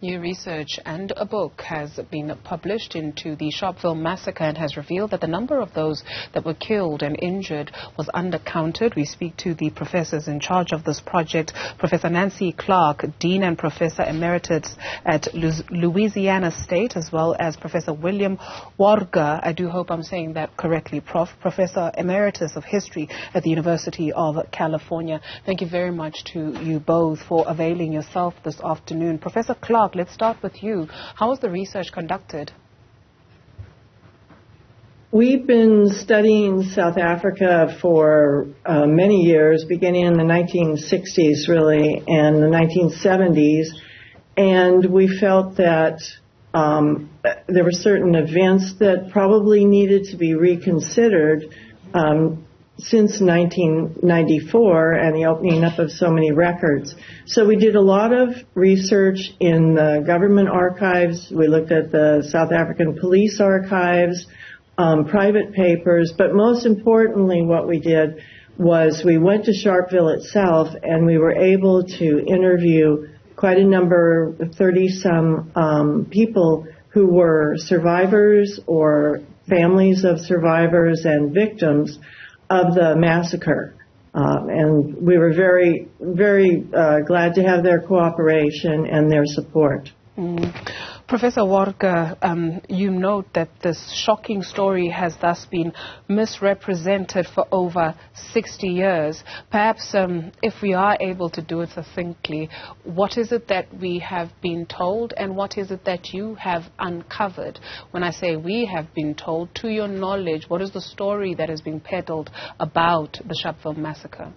New research and a book has been published into the Sharpeville massacre and has revealed that the number of those that were killed and injured was undercounted. We speak to the professors in charge of this project, Professor Nancy Clark, Dean and Professor Emeritus at Louisiana State, as well as Professor William Worger. I do hope I'm saying that correctly, Prof. Professor Emeritus of History at the University of California. Thank you very much to you both for availing yourself this afternoon. Professor Clark, let's start with you. How was the research conducted? We've been studying South Africa for many years, beginning in the 1960s, really, and the 1970s, and we felt that there were certain events that probably needed to be reconsidered since 1994 and the opening up of so many records. So we did a lot of research in the government archives. We looked at the South African police archives, private papers, but most importantly what we did was we went to Sharpeville itself and we were able to interview quite a number, 30-some people who were survivors or families of survivors and victims of the massacre. And we were very, very glad to have their cooperation and their support. Professor Worger, you note that this shocking story has thus been misrepresented for over 60 years. Perhaps if we are able to do it succinctly, what is it that we have been told and what is it that you have uncovered? When I say we have been told, to your knowledge, what is the story that has been peddled about the Sharpeville massacre?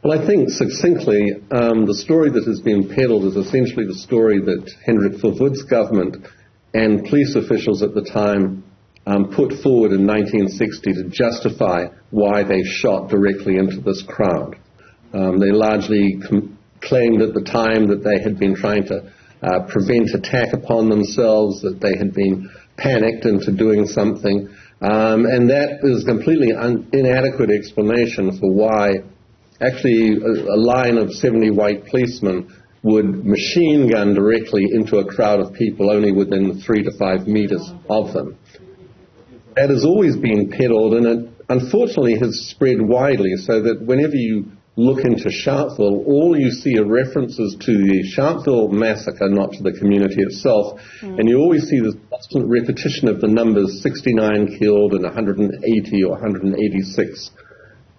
Well, I think succinctly, the story that has been peddled is essentially the story that Hendrik Verwoerd's government and police officials at the time put forward in 1960 to justify why they shot directly into this crowd. They largely claimed at the time that they had been trying to prevent attack upon themselves, that they had been panicked into doing something, and that is completely inadequate explanation for why actually a line of 70 white policemen would machine gun directly into a crowd of people only within 3 to 5 meters of them. That has always been peddled, and it unfortunately has spread widely, so that whenever you look into Sharpeville, all you see are references to the Sharpeville massacre, not to the community itself, and you always see this constant repetition of the numbers 69 killed and 180 or 186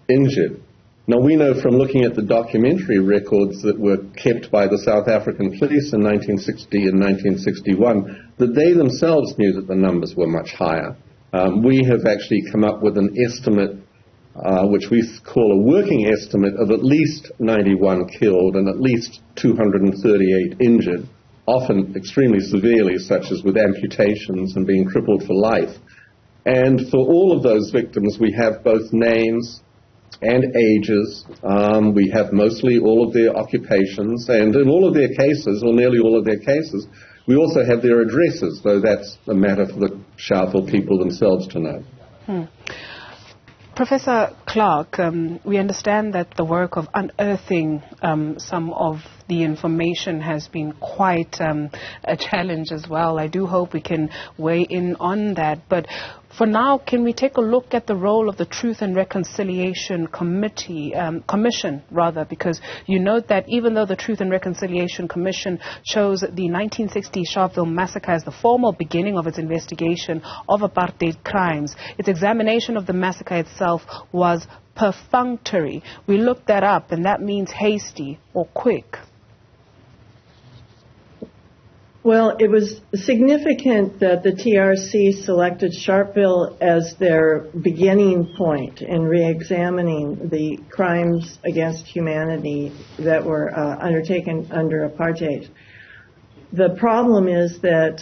injured. Now, we know from looking at the documentary records that were kept by the South African police in 1960 and 1961 that they themselves knew that the numbers were much higher. We have actually come up with an estimate, which we call a working estimate, of at least 91 killed and at least 238 injured, often extremely severely, such as with amputations and being crippled for life. And for all of those victims, we have both names and ages. We have mostly all of their occupations, and in all of their cases, or nearly all of their cases, we also have their addresses, though that's a matter for the Sharpeville people themselves to know. Professor Clark, we understand that the work of unearthing some of the information has been quite a challenge as well. I do hope we can weigh in on that. But for now, can we take a look at the role of the Truth and Reconciliation Commission, because you note that even though the Truth and Reconciliation Commission chose the 1960 Sharpeville massacre as the formal beginning of its investigation of apartheid crimes, its examination of the massacre itself was perfunctory. We looked that up, and that means hasty or quick. Well, it was significant that the TRC selected Sharpeville as their beginning point in re-examining the crimes against humanity that were undertaken under apartheid. The problem is that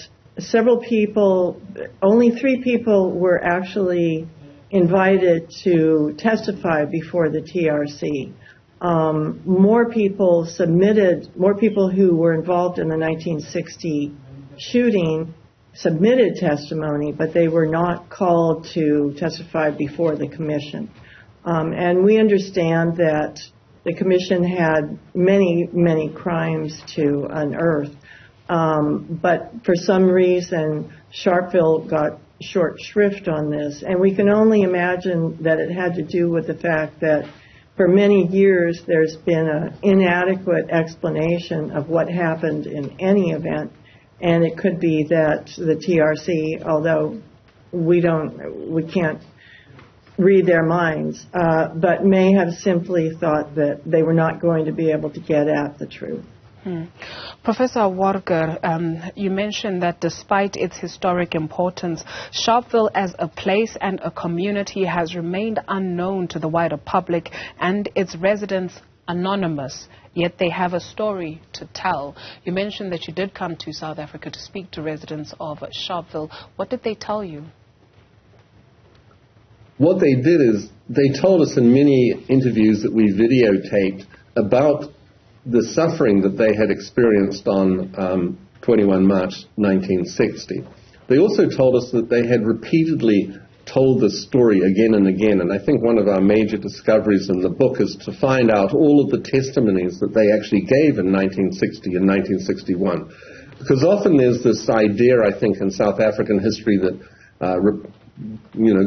only 3 people were actually invited to testify before the TRC. More people who were involved in the 1960 shooting submitted testimony, but they were not called to testify before the commission. And we understand that the commission had many, many crimes to unearth. But for some reason, Sharpeville got short shrift on this. And we can only imagine that it had to do with the fact that for many years there's been an inadequate explanation of what happened in any event. And it could be that the TRC, although we can't read their minds, but may have simply thought that they were not going to be able to get at the truth. Professor Worger, you mentioned that despite its historic importance, Sharpeville as a place and a community has remained unknown to the wider public and its residents anonymous, yet they have a story to tell. You mentioned that you did come to South Africa to speak to residents of Sharpeville. What did they tell you? What they did is they told us in many interviews that we videotaped about the suffering that they had experienced on 21 March 1960. They also told us that they had repeatedly told this story again and again, and I think one of our major discoveries in the book is to find out all of the testimonies that they actually gave in 1960 and 1961. Because often there's this idea, I think, in South African history that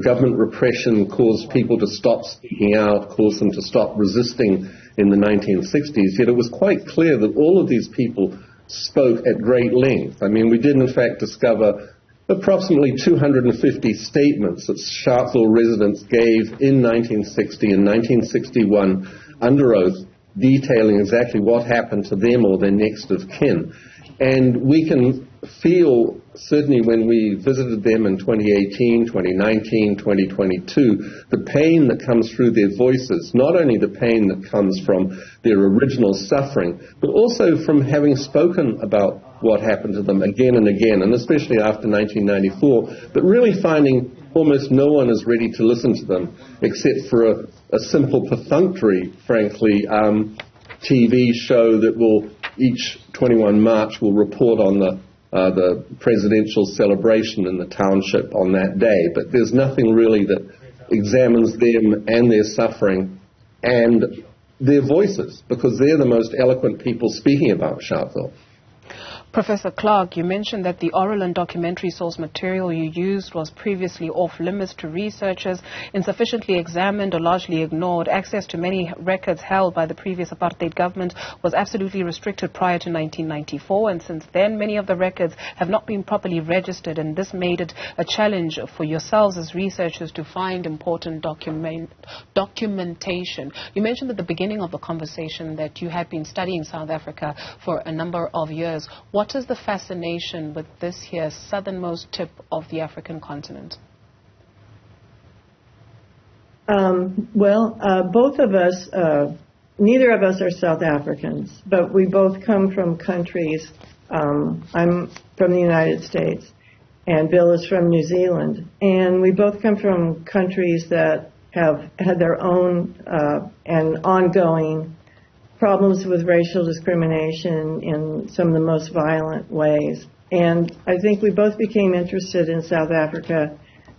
government repression caused people to stop speaking out, caused them to stop resisting in the 1960s, yet it was quite clear that all of these people spoke at great length. I mean, we did in fact discover approximately 250 statements that Sharpeville residents gave in 1960 and 1961 under oath, detailing exactly what happened to them or their next of kin. And we can feel, certainly when we visited them in 2018, 2019, 2022, the pain that comes through their voices, not only the pain that comes from their original suffering, but also from having spoken about what happened to them again and again, and especially after 1994, but really finding almost no one is ready to listen to them, except for a simple perfunctory, frankly, TV show that will, each 21 March, will report on the presidential celebration in the township on that day. But there's nothing really that examines them and their suffering and their voices, because they're the most eloquent people speaking about Sharpeville. Professor Clark, you mentioned that the oral and documentary source material you used was previously off limits to researchers, insufficiently examined or largely ignored. Access to many records held by the previous apartheid government was absolutely restricted prior to 1994, and since then many of the records have not been properly registered, and this made it a challenge for yourselves as researchers to find important documentation. You mentioned at the beginning of the conversation that you had been studying South Africa for a number of years. What is the fascination with this here southernmost tip of the African continent? Both of us, neither of us are South Africans, but we both come from countries. I'm from the United States, and Bill is from New Zealand. And we both come from countries that have had their own and ongoing problems with racial discrimination in some of the most violent ways. And I think we both became interested in South Africa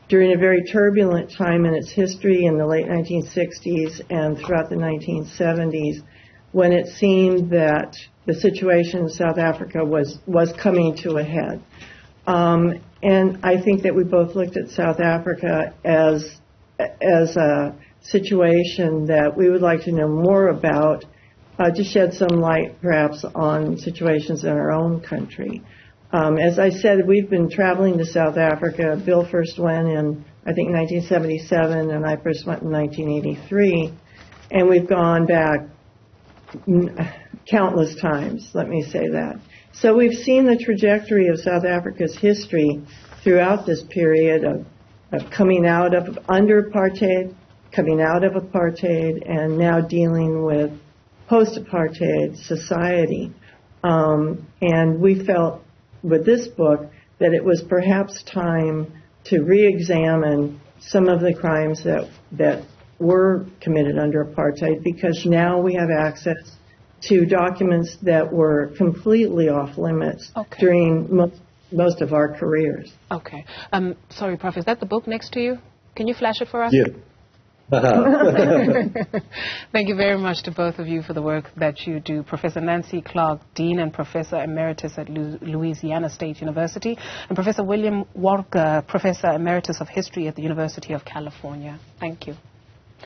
during a very turbulent time in its history in the late 1960s and throughout the 1970s, when it seemed that the situation in South Africa was coming to a head. And I think that we both looked at South Africa as a situation that we would like to know more about, to shed some light perhaps on situations in our own country. As I said, we've been traveling to South Africa. Bill first went in, I think, 1977, and I first went in 1983. And we've gone back countless times, let me say that. So we've seen the trajectory of South Africa's history throughout this period of coming out of under-apartheid, coming out of apartheid, and now dealing with post-apartheid society. And we felt with this book that it was perhaps time to re-examine some of the crimes that were committed under apartheid, because now we have access to documents that were completely off limits during most of our careers. Okay. Sorry, Prof, is that the book next to you? Can you flash it for us? Yeah. Thank you very much to both of you for the work that you do. Professor Nancy Clark, Dean and Professor Emeritus at Louisiana State University, and Professor William Worger, Professor Emeritus of History at the University of California. Thank you.